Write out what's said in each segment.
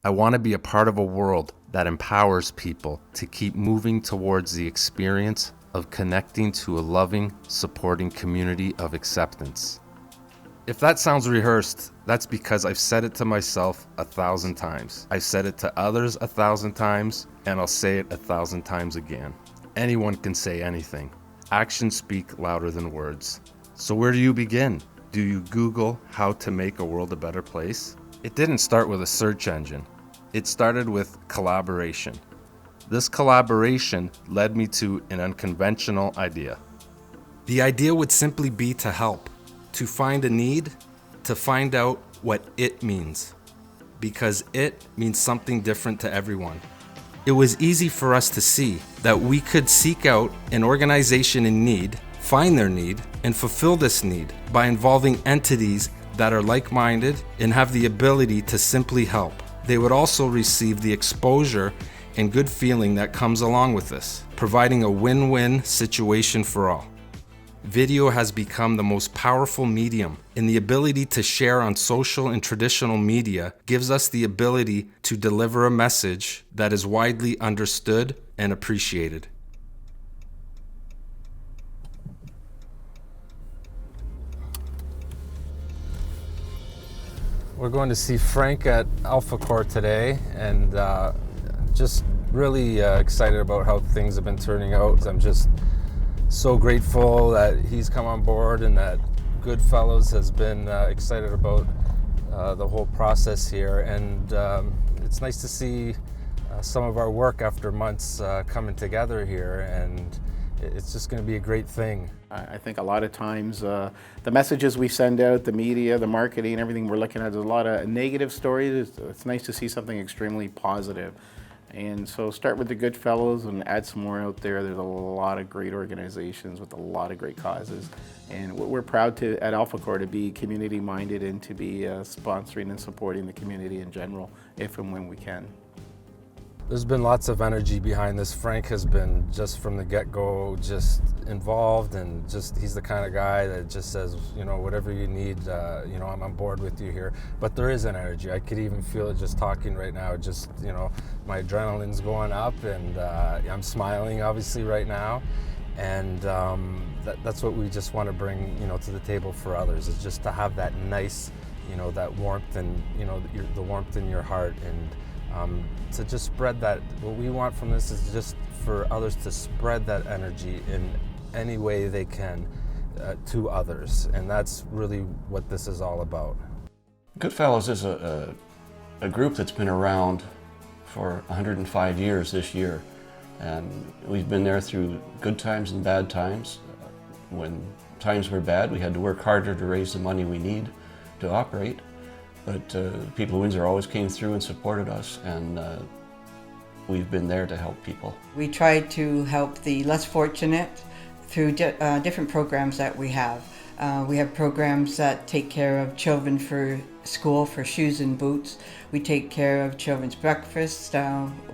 I want to be a part of a world that empowers people to keep moving towards the experience of connecting to a loving, supporting community of acceptance. If that sounds rehearsed, that's because I've said it to myself 1,000 times. I've said it to others 1,000 times, and I'll say it 1,000 times again. Anyone can say anything. Actions speak louder than words. So where do you begin? Do you Google how to make a world a better place? It didn't start with a search engine. It started with collaboration. This collaboration led me to an unconventional idea. The idea would simply be to help, to find a need, to find out what it means, because it means something different to everyone. It was easy for us to see that we could seek out an organization in need, find their need, and fulfill this need by involving entities that are like-minded and have the ability to simply help. They would also receive the exposure and good feeling that comes along with this, providing a win-win situation for all. Video has become the most powerful medium, and the ability to share on social and traditional media gives us the ability to deliver a message that is widely understood and appreciated. We're going to see Frank at Alpha Core today, and just really excited about how things have been turning out. I'm just so grateful that he's come on board and that Goodfellows has been excited about the whole process here. And it's nice to see some of our work after months coming together here, and it's just going to be a great thing. I think a lot of times the messages we send out, the media, the marketing, everything we're looking at, there's a lot of negative stories. It's nice to see something extremely positive. And so start with the Goodfellows and add some more out there. There's a lot of great organizations with a lot of great causes. And we're proud to, at Alpha Core, to be community minded and to be sponsoring and supporting the community in general, if and when we can. There's been lots of energy behind this. Frank has been, just from the get-go, just involved, and just he's the kind of guy that just says, you know, whatever you need, you know, I'm on board with you here. But there is an energy. I could even feel it just talking right now. Just, you know, my adrenaline's going up, and I'm smiling obviously right now. And that's what we just want to bring, you know, to the table for others, is just to have that nice, you know, that warmth, and, you know, the warmth in your heart, and to just spread that. What we want from this is just for others to spread that energy in any way they can to others, and that's really what this is all about. Goodfellows is a group that's been around for 105 years this year, and we've been there through good times and bad times. When times were bad, we had to work harder to raise the money we need to operate. But people of Windsor always came through and supported us, and we've been there to help people. We try to help the less fortunate through different programs that we have. We have programs that take care of children for school, for shoes and boots. We take care of children's breakfast.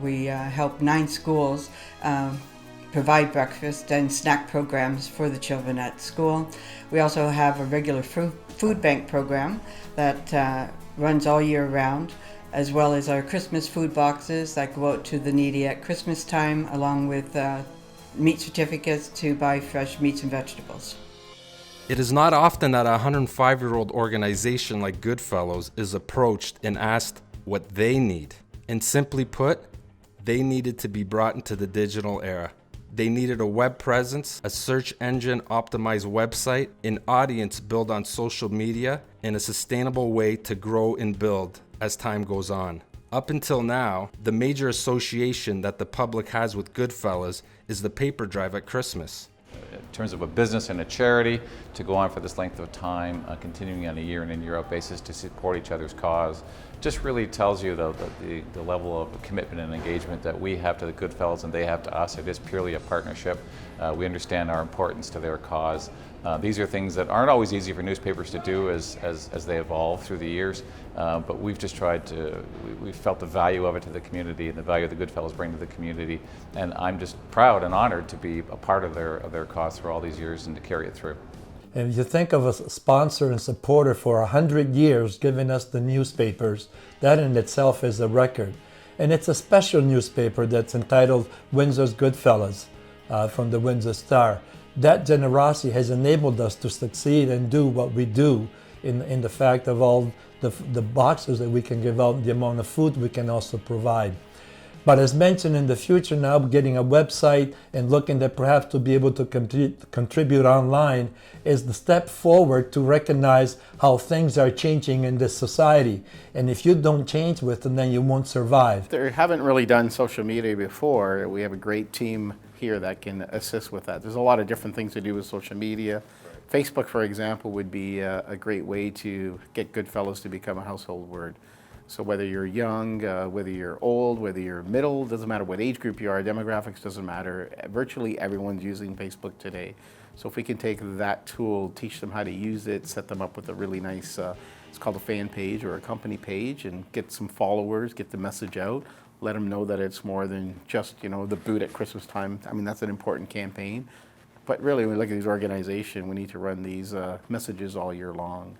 We help 9 schools provide breakfast and snack programs for the children at school. We also have a regular food bank program that runs all year round, as well as our Christmas food boxes that go out to the needy at Christmas time, along with meat certificates to buy fresh meats and vegetables. It is not often that a 105-year-old organization like Goodfellows is approached and asked what they need. And simply put, they needed to be brought into the digital era. They needed a web presence, a search engine optimized website, an audience built on social media, and a sustainable way to grow and build as time goes on. Up until now, the major association that the public has with Goodfellas is the paper drive at Christmas. In terms of a business and a charity, to go on for this length of time, continuing on a year in and year out basis to support each other's cause, just really tells you the level of commitment and engagement that we have to the Goodfellas and they have to us. It is purely a partnership. We understand our importance to their cause. These are things that aren't always easy for newspapers to do as they evolve through the years, but we've just tried to, we've felt the value of it to the community and the value the Goodfellas bring to the community, and I'm just proud and honored to be a part of their cause for all these years and to carry it through. And if you think of a sponsor and supporter for 100 years giving us the newspapers, that in itself is a record. And it's a special newspaper that's entitled Windsor's Goodfellas from the Windsor Star. That generosity has enabled us to succeed and do what we do in the fact of all the boxes that we can give out, the amount of food we can also provide. But as mentioned, in the future now, getting a website and looking at perhaps to be able to contribute online is the step forward to recognize how things are changing in this society. And if you don't change with them, then you won't survive. They haven't really done social media before. We have a great team here that can assist with that. There's a lot of different things to do with social media. Facebook, for example, would be a great way to get Goodfellas to become a household word. So whether you're young, whether you're old, whether you're middle, doesn't matter what age group you are, demographics doesn't matter. Virtually everyone's using Facebook today. So if we can take that tool, teach them how to use it, set them up with a really nice, it's called a fan page or a company page, and get some followers, get the message out, let them know that it's more than just, the boot at Christmas time. I mean, that's an important campaign. But really, when we look at these organizations, we need to run these messages all year long.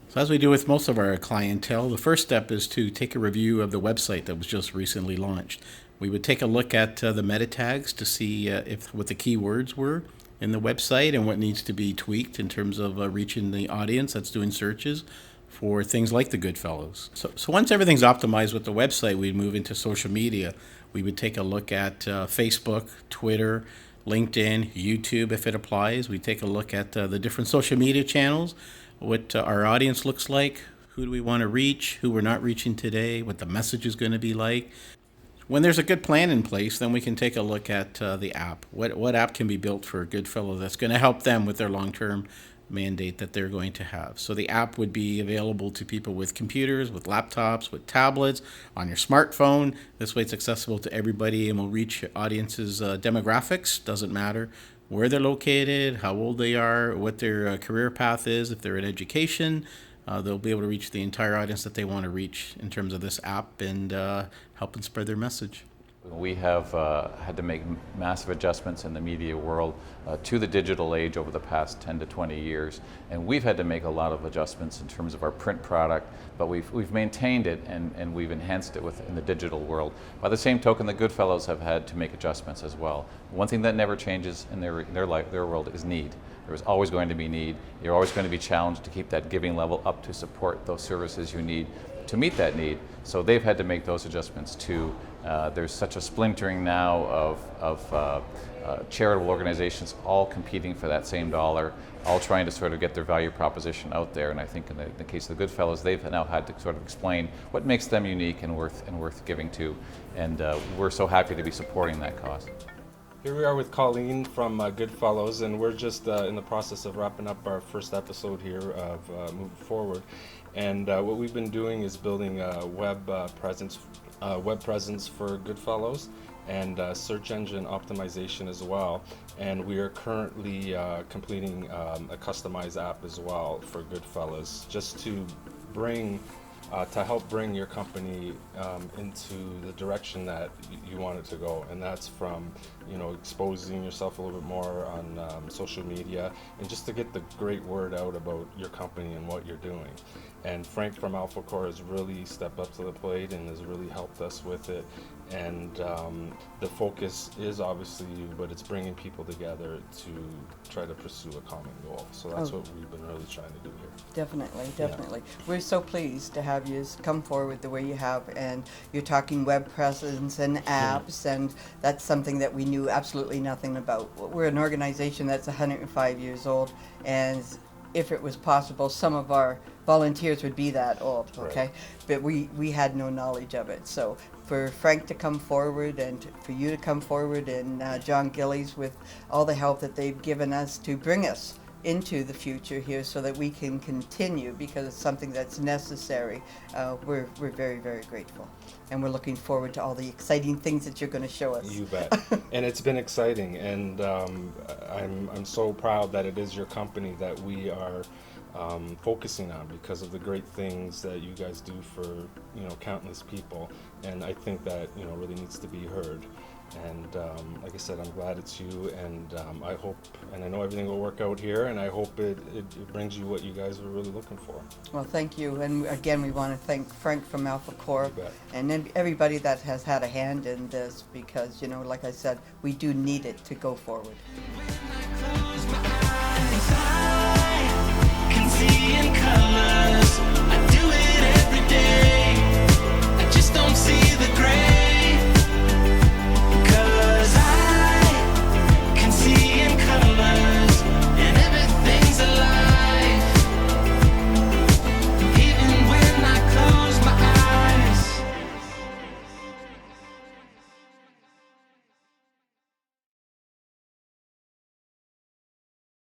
So as we do with most of our clientele, the first step is to take a review of the website that was just recently launched. We would take a look at the meta tags to see what the keywords were in the website and what needs to be tweaked in terms of reaching the audience that's doing searches for things like the Goodfellows. So once everything's optimized with the website, we'd move into social media. We would take a look at Facebook, Twitter, LinkedIn, YouTube if it applies. We take a look at the different social media channels, what our audience looks like, who do we want to reach, who we're not reaching today, what the message is going to be like. When there's a good plan in place, then we can take a look at the app. What app can be built for a Goodfellow that's going to help them with their long-term mandate that they're going to have. So the app would be available to people with computers, with laptops, with tablets, on your smartphone. This way it's accessible to everybody and will reach audiences' demographics. Doesn't matter where they're located, how old they are, what their career path is, if they're in education. They'll be able to reach the entire audience that they want to reach in terms of this app and help and spread their message. We have had to make massive adjustments in the media world to the digital age over the past 10 to 20 years, and we've had to make a lot of adjustments in terms of our print product, but we've maintained it and we've enhanced it in the digital world. By the same token, the Goodfellows have had to make adjustments as well. One thing that never changes in their life, their world, is need. There's always going to be need. You're always going to be challenged to keep that giving level up to support those services you need to meet that need. So they've had to make those adjustments too. There's such a splintering now of charitable organizations all competing for that same dollar, all trying to sort of get their value proposition out there. And I think in the case of the Goodfellows, they've now had to sort of explain what makes them unique and worth giving to. And we're so happy to be supporting that cause. Here we are with Colleen from Goodfellows, and we're just in the process of wrapping up our first episode here of Moving Forward. And what we've been doing is building a web presence for Goodfellows and search engine optimization as well. And we are currently completing a customized app as well for Goodfellas, just to help bring your company into the direction that you want it to go, and that's from exposing yourself a little bit more on social media, and just to get the great word out about your company and what you're doing. And Frank from Alpha Core has really stepped up to the plate and has really helped us with it. And the focus is obviously you, but it's bringing people together to try to pursue a common goal. So that's what we've been really trying to do here. Definitely. Yeah. We're so pleased to have you come forward the way you have, and you're talking web presence and apps, and that's something that we knew absolutely nothing about. We're an organization that's 105 years old, and if it was possible, some of our volunteers would be that old, okay? Right. But we had no knowledge of it. So for Frank to come forward and for you to come forward and John Gillies with all the help that they've given us to bring us into the future here so that we can continue, because it's something that's necessary. We're very, very grateful. And we're looking forward to all the exciting things that you're going to show us. You bet. And it's been exciting, and I'm so proud that it is your company that we are focusing on, because of the great things that you guys do for countless people. And I think that really needs to be heard. And like I said, I'm glad it's you, and I hope, and I know everything will work out here, and I hope it brings you what you guys are really looking for. Well, thank you. And again, we want to thank Frank from Alpha Corps You bet. and then everybody that has had a hand in this because, you know, like I said, we do need it to go forward.